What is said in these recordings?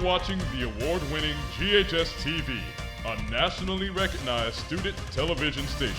watching the award-winning GHS-TV, a nationally recognized student television station.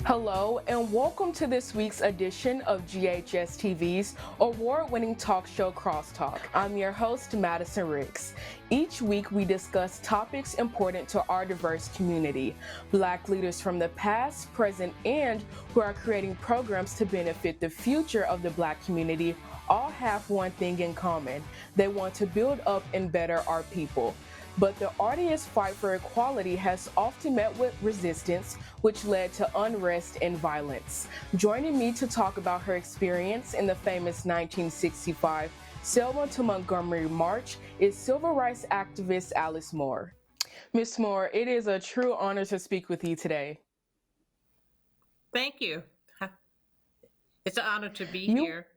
Hello and welcome to this week's edition of GHS-TV's award-winning talk show Crosstalk. I'm your host, Madisyn Rix. Each week we discuss topics important to our diverse community. Black leaders from the past, present, and who are creating programs to benefit the future of the Black community all have one thing in common. They want to build up and better our people. But the arduous fight for equality has often met with resistance, which led to unrest and violence. Joining me to talk about her experience in the famous 1965 Selma to Montgomery March is civil rights activist Alice Moore. Ms. Moore, it is a true honor to speak with you today. Thank you. It's an honor to be here.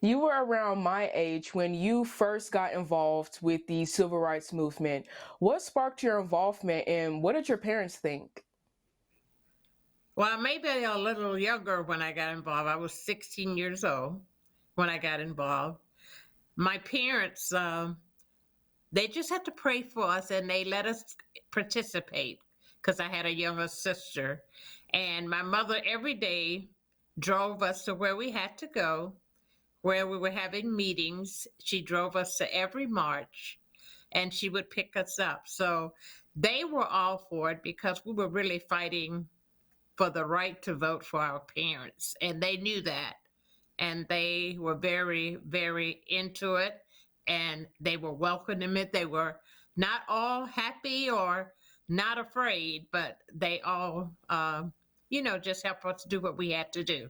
You were around my age when you first got involved with the civil rights movement. What sparked your involvement and what did your parents think? Well, maybe a little younger when I got involved. I was 16 years old when I got involved. My parents, they just had to pray for us and they let us participate because I had a younger sister. And my mother every day drove us to where we had to go, where we were having meetings. She drove us to every march and she would pick us up. So they were all for it because we were really fighting for the right to vote for our parents. And they knew that. And they were very, very into it. And they were welcoming it. They were not all happy or not afraid, but they all, just helped us do what we had to do.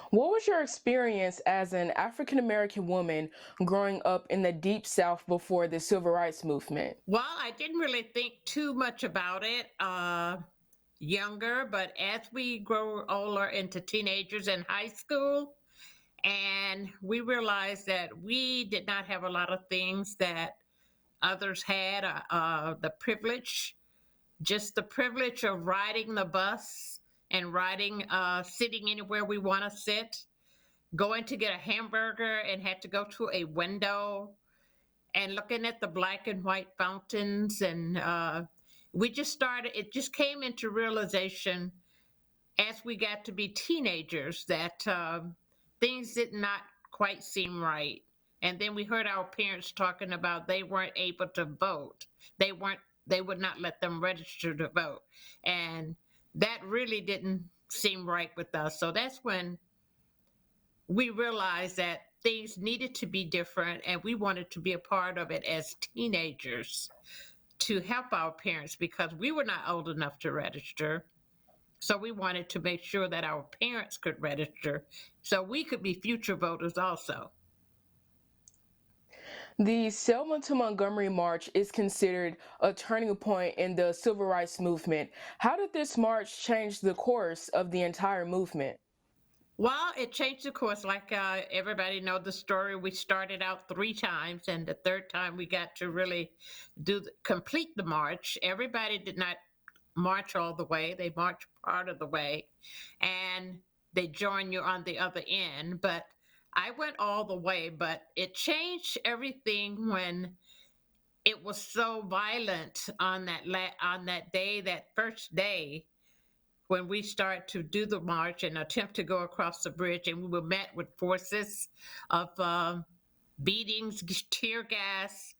What was your experience as an African-American woman growing up in the Deep South before the Civil Rights Movement? Well, I didn't really think too much about it younger, but as we grow older into teenagers in high school, and we realized that we did not have a lot of things that others had, the privilege of riding the bus and sitting anywhere we want to sit, going to get a hamburger and had to go to a window and looking at the black and white fountains. And it just came into realization as we got to be teenagers that things did not quite seem right. And then we heard our parents talking about they weren't able to vote. They would not let them register to vote. And that really didn't seem right with us. So that's when we realized that things needed to be different and we wanted to be a part of it as teenagers to help our parents because we were not old enough to register. So we wanted to make sure that our parents could register so we could be future voters also. The Selma to Montgomery March is considered a turning point in the civil rights movement. How did this march change the course of the entire movement? Well, it changed the course. Like everybody know the story. We started out 3 times, and the third time we got to really complete the march. Everybody did not march all the way. They marched part of the way, and they join you on the other end. But I went all the way, but it changed everything when it was so violent on that day, that first day, when we started to do the march and attempt to go across the bridge, and we were met with forces of beatings, tear gas,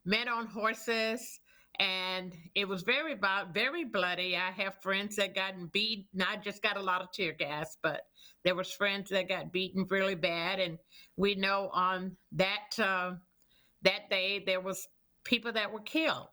men on horses, and it was very bloody. I have friends that got beat, not just got a lot of tear gas, but there was friends that got beaten really bad. And we know on that day there was people that were killed.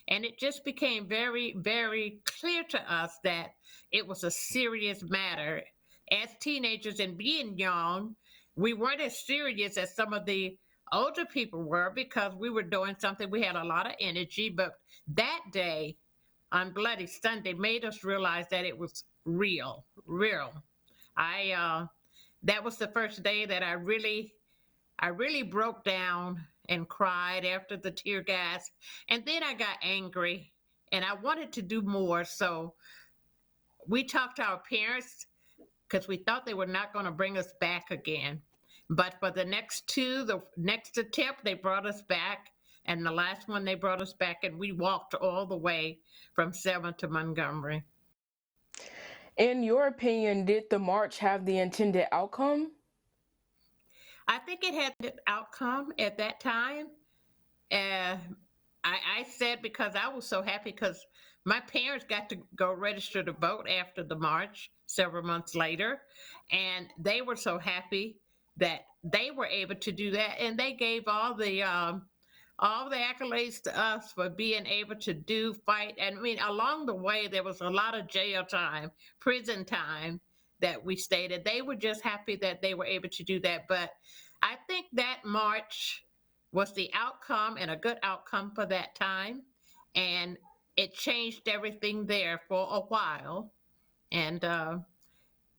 And it just became very, very clear to us that it was a serious matter as teenagers and being young, we weren't as serious as some of the older people were because we were doing something. We had a lot of energy, but that day on Bloody Sunday made us realize that it was real, real. That was the first day that I really broke down and cried after the tear gas. And then I got angry and I wanted to do more. So we talked to our parents because we thought they were not going to bring us back again. But for the next attempt, they brought us back. And the last one, they brought us back, and we walked all the way from Selma to Montgomery. In your opinion, did the march have the intended outcome? I think it had the outcome at that time. I said because I was so happy because my parents got to go register to vote after the march several months later, and they were so happy that they were able to do that, and they gave all the accolades to us for being able to fight. And I mean, along the way, there was a lot of jail time, prison time that we stayed at. They were just happy that they were able to do that. But I think that march was the outcome and a good outcome for that time. And it changed everything there for a while. And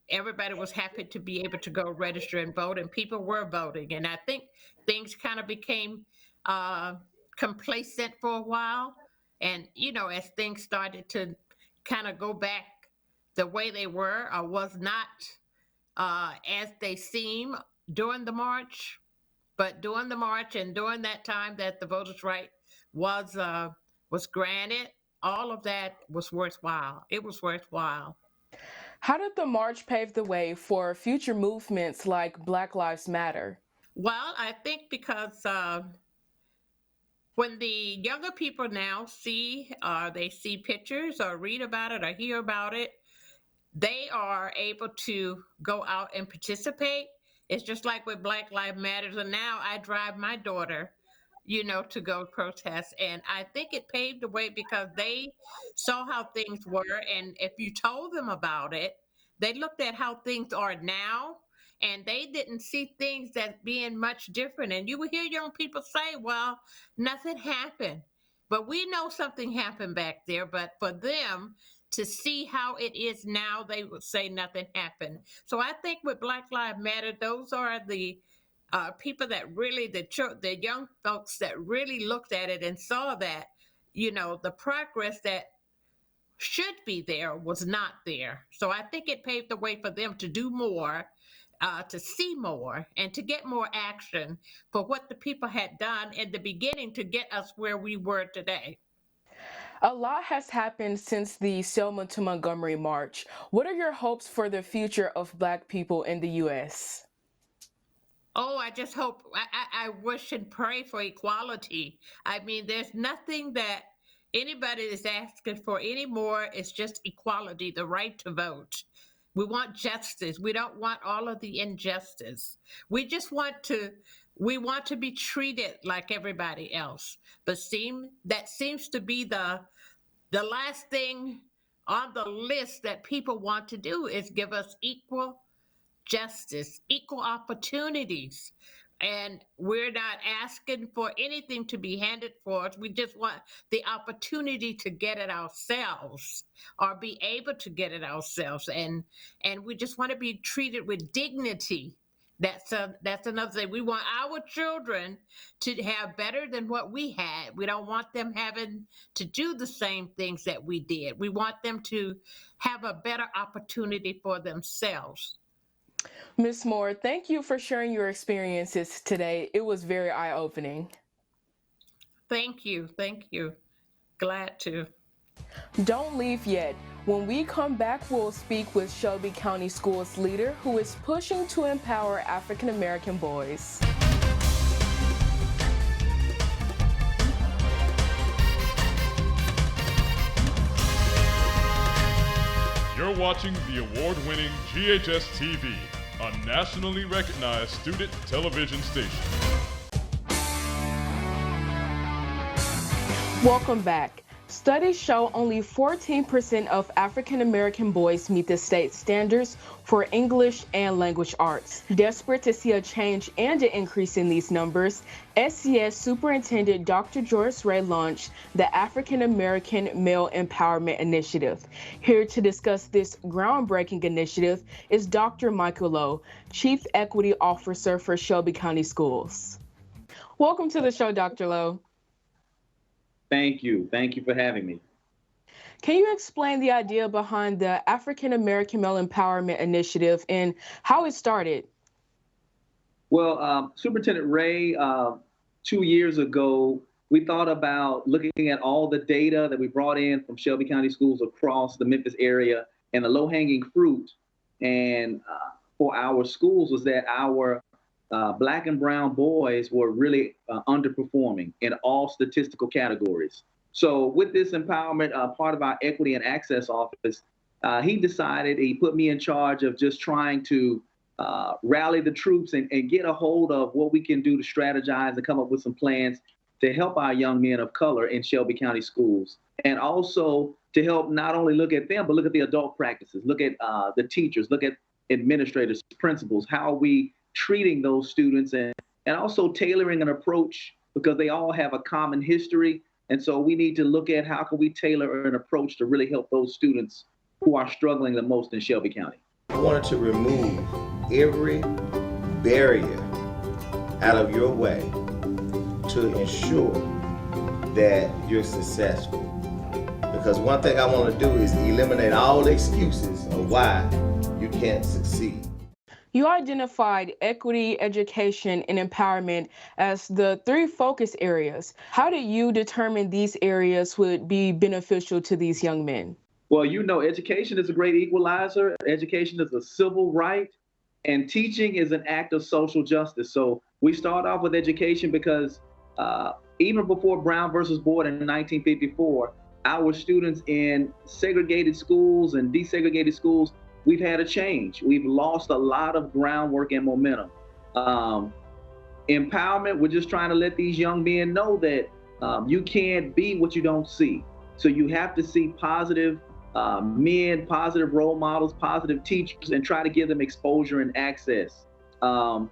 everybody was happy to be able to go register and vote, and people were voting. And I think things kind of became complacent for a while. And, as things started to kind of go back the way they were or was not as they seem during the march. But during the march and during that time that the voters' right was granted, all of that was worthwhile. It was worthwhile. How did the march pave the way for future movements like Black Lives Matter? Well, I think because when the younger people now they see pictures or read about it or hear about it, they are able to go out and participate. It's just like with Black Lives Matter. And now I drive my daughter, to go protest. And I think it paved the way because they saw how things were. And if you told them about it, they looked at how things are now, and they didn't see things that being much different. And you would hear young people say, well, nothing happened. But we know something happened back there. But for them to see how it is now, they would say nothing happened. So I think with Black Lives Matter, those are the people that really, the young folks that really looked at it and saw that, the progress that should be there was not there. So I think it paved the way for them to do more, to see more, and to get more action for what the people had done in the beginning to get us where we were today. A lot has happened since the Selma to Montgomery march. What are your hopes for the future of Black people in the U.S.? Oh, I just hope, I wish and pray for equality. I mean, there's nothing that anybody is asking for anymore. It's just equality, the right to vote. We want justice. We don't want all of the injustice. We just want to be treated like everybody else. But that seems to be the last thing on the list that people want to do is give us equal justice, equal opportunities. And we're not asking for anything to be handed for us. We just want the opportunity to get it ourselves or be able to get it ourselves. And we just want to be treated with dignity. That's another thing. We want our children to have better than what we had. We don't want them having to do the same things that we did. We want them to have a better opportunity for themselves. Ms. Moore, thank you for sharing your experiences today. It was very eye-opening. Thank you. Thank you. Glad to. Don't leave yet. When we come back, we'll speak with Shelby County Schools leader who is pushing to empower African American boys. You're watching the award-winning GHS-TV, a nationally recognized student television station. Welcome back. Studies show only 14% of African American boys meet the state standards for English and language arts. Desperate to see a change and an increase in these numbers, SCS Superintendent Dr. Joyce Ray launched the African American Male Empowerment Initiative. Here to discuss this groundbreaking initiative is Dr. Michael Lowe, Chief Equity Officer for Shelby County Schools. Welcome to the show, Dr. Lowe. Thank you. Thank you for having me. Can you explain the idea behind the African American Male Empowerment Initiative and how it started? Well, Superintendent Ray, 2 years ago, we thought about looking at all the data that we brought in from Shelby County schools across the Memphis area, and the low-hanging fruit and for our schools was that our Black and brown boys were really underperforming in all statistical categories. So with this empowerment, part of our equity and access office, he put me in charge of just trying to rally the troops and get a hold of what we can do to strategize and come up with some plans to help our young men of color in Shelby County schools. And also to help not only look at them, but look at the adult practices, look at the teachers, look at administrators, principals, how are we treating those students, and also tailoring an approach because they all have a common history. And so we need to look at how can we tailor an approach to really help those students who are struggling the most in Shelby County. I wanted to remove every barrier out of your way to ensure that you're successful. Because one thing I want to do is eliminate all the excuses of why you can't succeed. You identified equity, education, and empowerment as the 3 focus areas. How did you determine these areas would be beneficial to these young men? Well, you know, education is a great equalizer. Education is a civil right, and teaching is an act of social justice. So we start off with education because even before Brown versus Board in 1954, our students in segregated schools and desegregated schools, we've had a change. We've lost a lot of groundwork and momentum. Empowerment, we're just trying to let these young men know that you can't be what you don't see. So you have to see positive men, positive role models, positive teachers, and try to give them exposure and access. And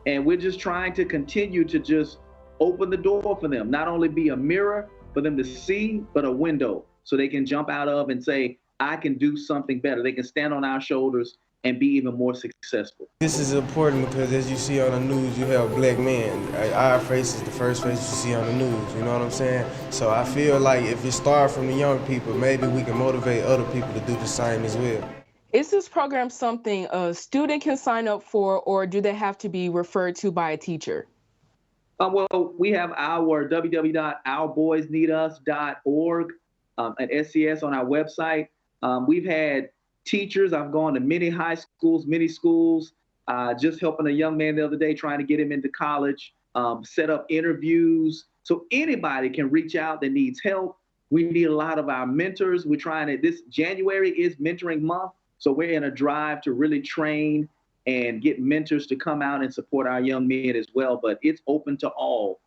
we're just trying to continue to just open the door for them, not only be a mirror for them to see, but a window so they can jump out of and say, I can do something better. They can stand on our shoulders and be even more successful. This is important because as you see on the news, you have black men. Our face is the first face you see on the news, you know what I'm saying? So I feel like if it starts from the young people, maybe we can motivate other people to do the same as well. Is this program something a student can sign up for, or do they have to be referred to by a teacher? Well, we have our www.ourboysneedus.org at SCS on our website. We've had teachers. I've gone to many high schools, many schools, just helping a young man the other day, trying to get him into college, set up interviews. So anybody can reach out that needs help. We need a lot of our mentors. We're trying to, this January is mentoring month. So we're in a drive to really train and get mentors to come out and support our young men as well. But it's open to all.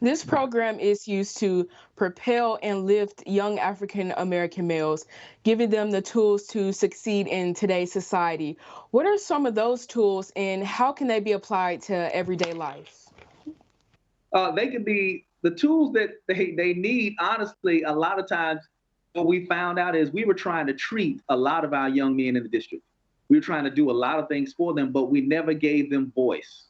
This program is used to propel and lift young African American males, giving them the tools to succeed in today's society. What are some of those tools and how can they be applied to everyday life? They can be the tools that they need. Honestly, a lot of times what we found out is we were trying to treat a lot of our young men in the district. We were trying to do a lot of things for them, but we never gave them voice.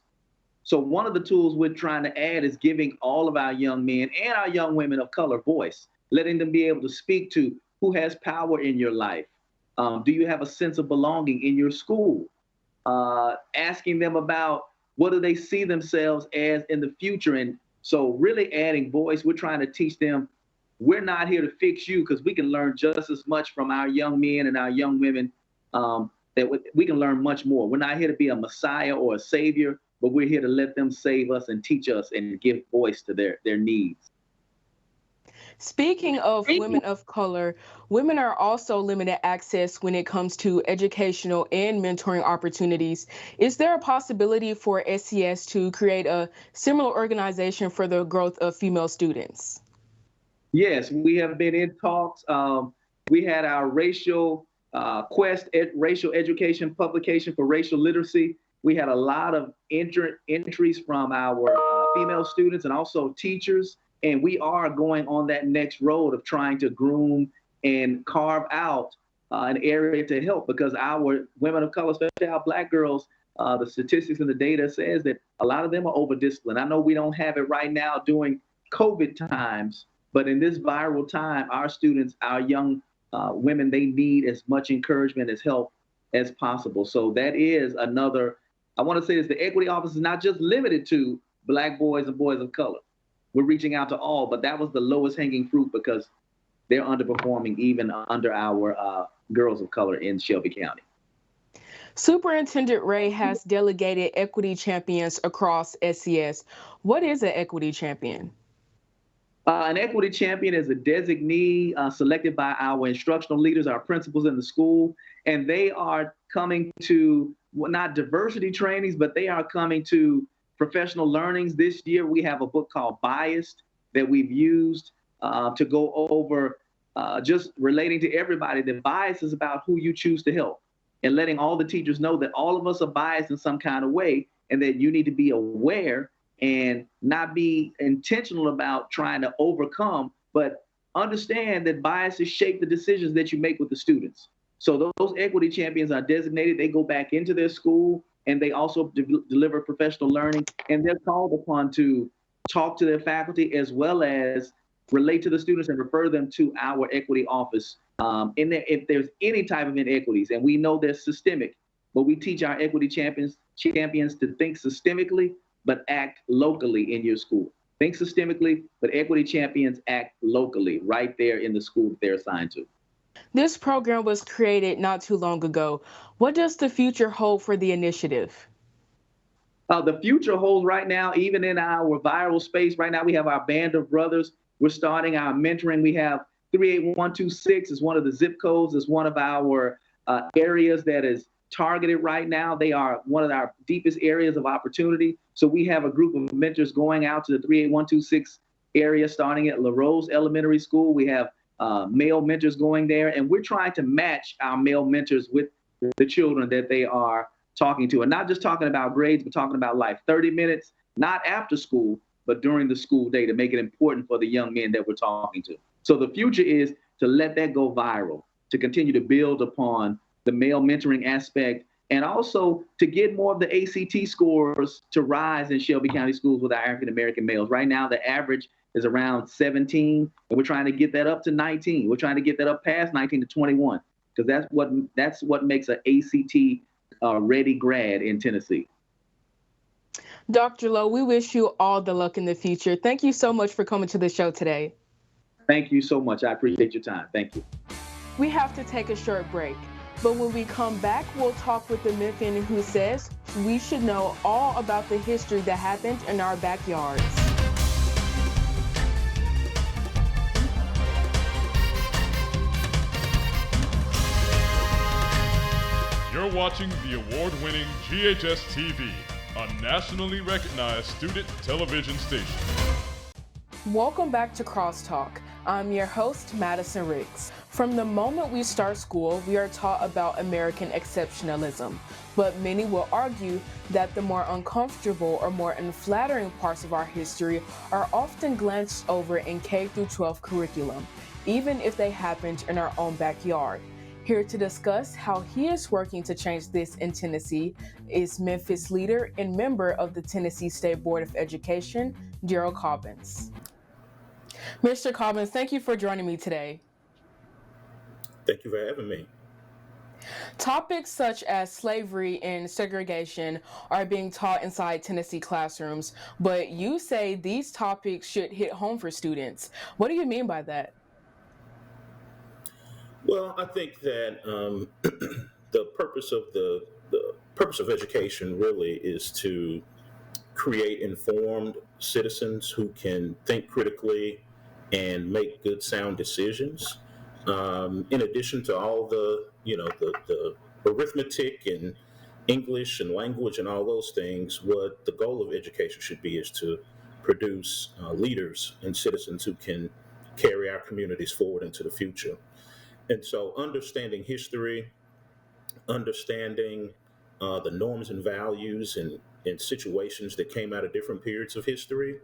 So one of the tools we're trying to add is giving all of our young men and our young women of color voice, letting them be able to speak to who has power in your life. Do you have a sense of belonging in your school? Asking them about what do they see themselves as in the future. And so really adding voice, we're trying to teach them we're not here to fix you because we can learn just as much from our young men and our young women that we can learn much more. We're not here to be a messiah or a savior, but we're here to let them save us and teach us and give voice to their needs. Speaking of women of color, women are also limited access when it comes to educational and mentoring opportunities. Is there a possibility for SCS to create a similar organization for the growth of female students? Yes, we have been in talks. We had our racial racial education publication for racial literacy. We had a lot of entries from our female students and also teachers. And we are going on that next road of trying to groom and carve out an area to help, because our women of color, especially our Black girls, the statistics and the data says that a lot of them are over disciplined. I know we don't have it right now during COVID times, but in this viral time, our students, our young women, they need as much encouragement as help as possible. So that is another, I want to say this, the equity office is not just limited to Black boys and boys of color. We're reaching out to all, but that was the lowest hanging fruit because they're underperforming even under our girls of color in Shelby County. Superintendent Ray has delegated equity champions across SCS. What is an equity champion? An equity champion is a designee selected by our instructional leaders, our principals in the school, and they are coming to, well, not diversity trainings, but they are coming to professional learnings. This year, we have a book called Biased that we've used to go over just relating to everybody. The bias is about who you choose to help and letting all the teachers know that all of us are biased in some kind of way and that you need to be aware and not be intentional about trying to overcome, but understand that biases shape the decisions that you make with the students. So those equity champions are designated. They go back into their school and they also deliver professional learning, and they're called upon to talk to their faculty as well as relate to the students and refer them to our equity office. If there's any type of inequities, and we know they're systemic, but we teach our equity champions to think systemically, but act locally in your school. Think systemically, but equity champions act locally right there in the school that they're assigned to. This program was created not too long ago. What does the future hold for the initiative? The future holds right now, even in our viral space, right now we have our Band of Brothers. We're starting our mentoring. We have 38126 is one of the zip codes. It's one of our areas that is targeted right now. They are one of our deepest areas of opportunity. So we have a group of mentors going out to the 38126 area, starting at La Rose Elementary School. We have male mentors going there, and we're trying to match our male mentors with the children that they are talking to, and not just talking about grades, but talking about life. 30 minutes, not after school, but during the school day, to make it important for the young men that we're talking to. So the future is to let that go viral, to continue to build upon the male mentoring aspect, and also to get more of the ACT scores to rise in Shelby County schools with our African-American males. Right now, the average is around 17, and we're trying to get that up to 19. We're trying to get that up past 19 to 21, because that's what makes an ACT ready grad in Tennessee. Dr. Lowe, we wish you all the luck in the future. Thank you so much for coming to the show today. Thank you so much. I appreciate your time. Thank you. We have to take a short break, but when we come back, we'll talk with the Memphian who says we should know all about the history that happened in our backyards. You're watching the award-winning GHS-TV, a nationally recognized student television station. Welcome back to Crosstalk. I'm your host, Madisyn Rix. From the moment we start school, we are taught about American exceptionalism, but many will argue that the more uncomfortable or more unflattering parts of our history are often glanced over in K-12 curriculum, even if they happened in our own backyard. Here to discuss how he is working to change this in Tennessee is Memphis leader and member of the Tennessee State Board of Education, Darrell Cobbins. Mr. Cobbins, thank you for joining me today. Thank you for having me. Topics such as slavery and segregation are being taught inside Tennessee classrooms, but you say these topics should hit home for students. What do you mean by that? Well, I think that the purpose of education really is to create informed citizens who can think critically and make good, sound decisions. In addition to all the arithmetic and English and language and all those things, what the goal of education should be is to produce leaders and citizens who can carry our communities forward into the future. And so understanding history, understanding the norms and values and situations that came out of different periods of history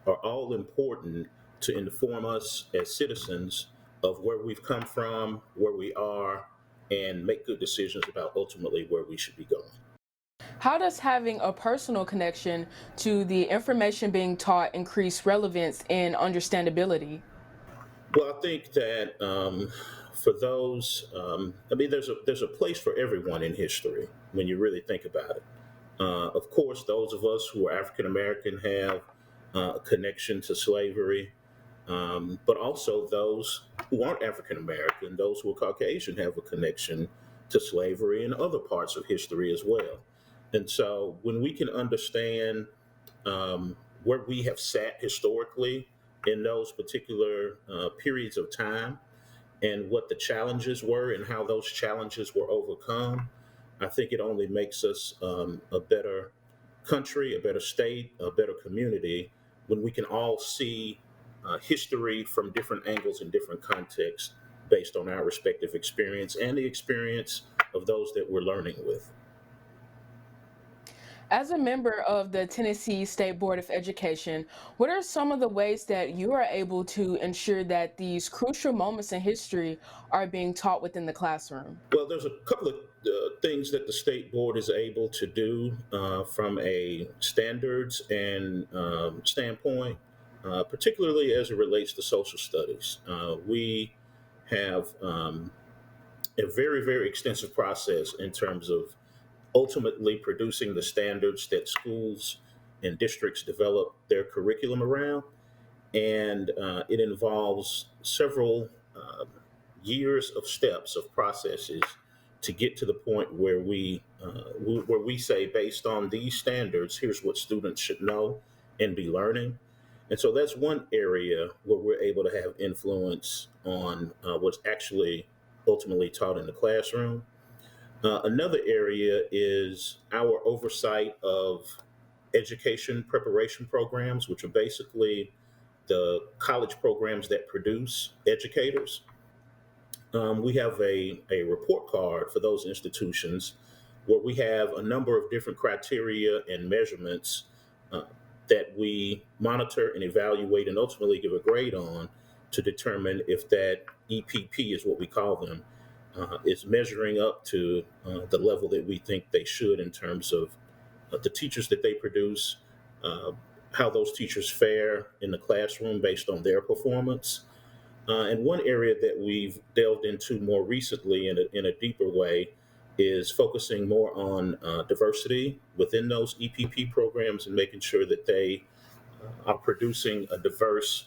are all important to inform us as citizens of where we've come from, where we are, and make good decisions about ultimately where we should be going. How does having a personal connection to the information being taught increase relevance and understandability? Well, I think that for those, there's a place for everyone in history when you really think about it. Of course, those of us who are African American have a connection to slavery, but also those who aren't African American, those who are Caucasian, have a connection to slavery and other parts of history as well. And so, when we can understand where we have sat historically in those particular periods of time and what the challenges were and how those challenges were overcome, I think it only makes us a better country, a better state, a better community when we can all see history from different angles and different contexts based on our respective experience and the experience of those that we're learning with. As a member of the Tennessee State Board of Education, what are some of the ways that you are able to ensure that these crucial moments in history are being taught within the classroom? Well, there's a couple of things that the state board is able to do from a standards and standpoint, particularly as it relates to social studies. We have a very, very extensive process in terms of ultimately producing the standards that schools and districts develop their curriculum around. And it involves several years of steps of processes to get to the point where we say, based on these standards, here's what students should know and be learning. And so that's one area where we're able to have influence on what's actually ultimately taught in the classroom. Another area is our oversight of education preparation programs, which are basically the college programs that produce educators. We have a report card for those institutions where we have a number of different criteria and measurements that we monitor and evaluate and ultimately give a grade on to determine if that EPP is what we call them, is measuring up to the level that we think they should in terms of the teachers that they produce, how those teachers fare in the classroom based on their performance. And one area that we've delved into more recently in a deeper way is focusing more on diversity within those EPP programs and making sure that they are producing a diverse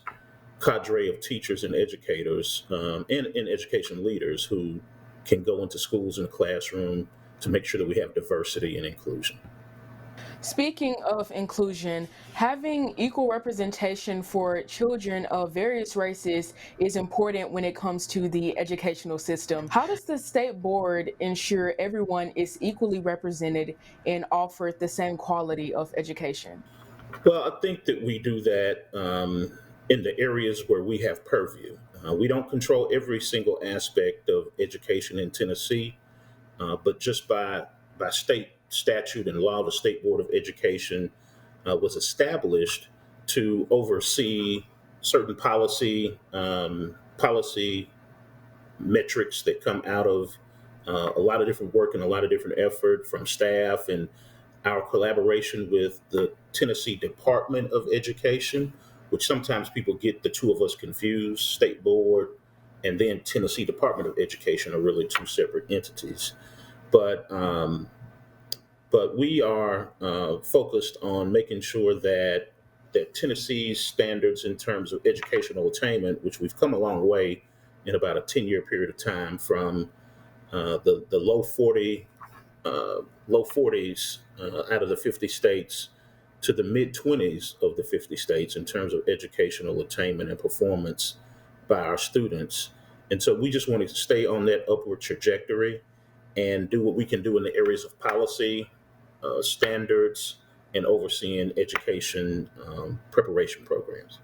cadre of teachers and educators and education leaders who can go into schools and the classroom to make sure that we have diversity and inclusion. Speaking of inclusion, having equal representation for children of various races is important when it comes to the educational system. How does the state board ensure everyone is equally represented and offered the same quality of education? Well, I think that we do that in the areas where we have purview. We don't control every single aspect of education in Tennessee, but just by state statute and law, the State Board of Education was established to oversee certain policy metrics that come out of a lot of different work and a lot of different effort from staff and our collaboration with the Tennessee Department of Education, which sometimes people get the two of us confused. State Board and then Tennessee Department of Education are really two separate entities. But we are focused on making sure that Tennessee's standards in terms of educational attainment, which we've come a long way in about a 10-year period of time from the low 40s out of the 50 states to the mid 20s of the 50 states in terms of educational attainment and performance by our students. And so we just want to stay on that upward trajectory and do what we can do in the areas of policy, standards, and overseeing education preparation programs.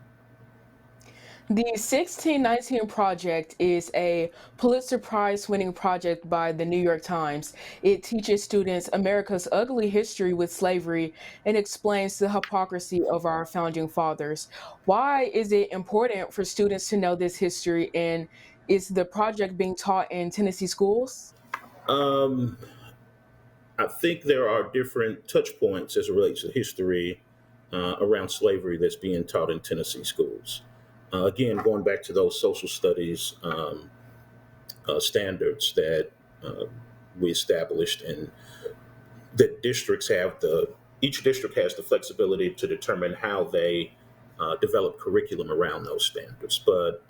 The 1619 Project is a Pulitzer Prize winning project by the New York Times. It teaches students America's ugly history with slavery and explains the hypocrisy of our founding fathers. Why is it important for students to know this history, and is the project being taught in Tennessee schools? Um, I think there are different touch points as it relates to history around slavery that's being taught in Tennessee schools. Again, going back to those social studies standards that uh, we established, and that each district has the flexibility to determine how they develop curriculum around those standards. But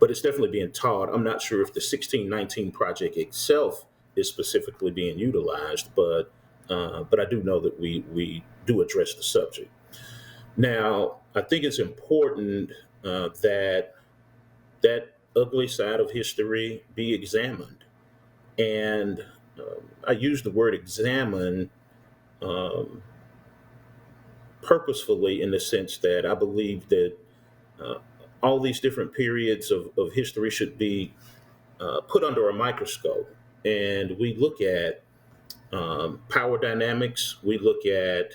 it's definitely being taught. I'm not sure if the 1619 project itself is specifically being utilized, but I do know that we do address the subject. Now, I think it's important that that ugly side of history be examined, and I use the word examine um, purposefully in the sense that I believe that uh, all these different periods of history should be put under a microscope. And we look at power dynamics, we look at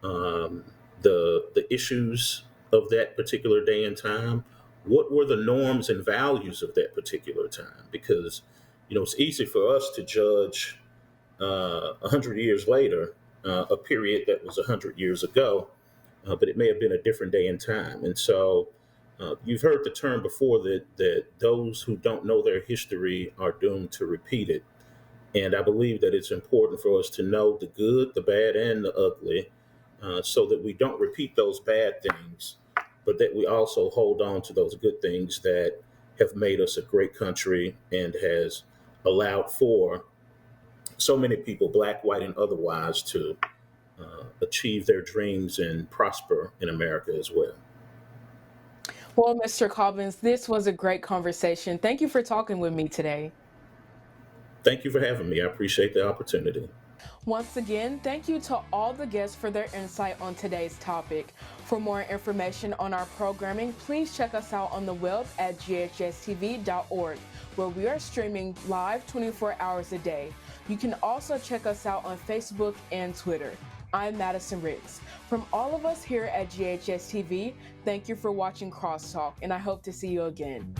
um, the issues of that particular day and time. What were the norms and values of that particular time? Because it's easy for us to judge 100 years later a period that was 100 years ago, but it may have been a different day and time. And so you've heard the term before that those who don't know their history are doomed to repeat it. And I believe that it's important for us to know the good, the bad, and the ugly, so that we don't repeat those bad things, but that we also hold on to those good things that have made us a great country and has allowed for so many people, black, white, and otherwise, to achieve their dreams and prosper in America as well. Well, Mr. Cobbins, this was a great conversation. Thank you for talking with me today. Thank you for having me. I appreciate the opportunity. Once again, thank you to all the guests for their insight on today's topic. For more information on our programming, please check us out on the web at ghstv.org, where we are streaming live 24 hours a day. You can also check us out on Facebook and Twitter. I'm Madisyn Rix. From all of us here at GHS-TV, thank you for watching Crosstalk, and I hope to see you again.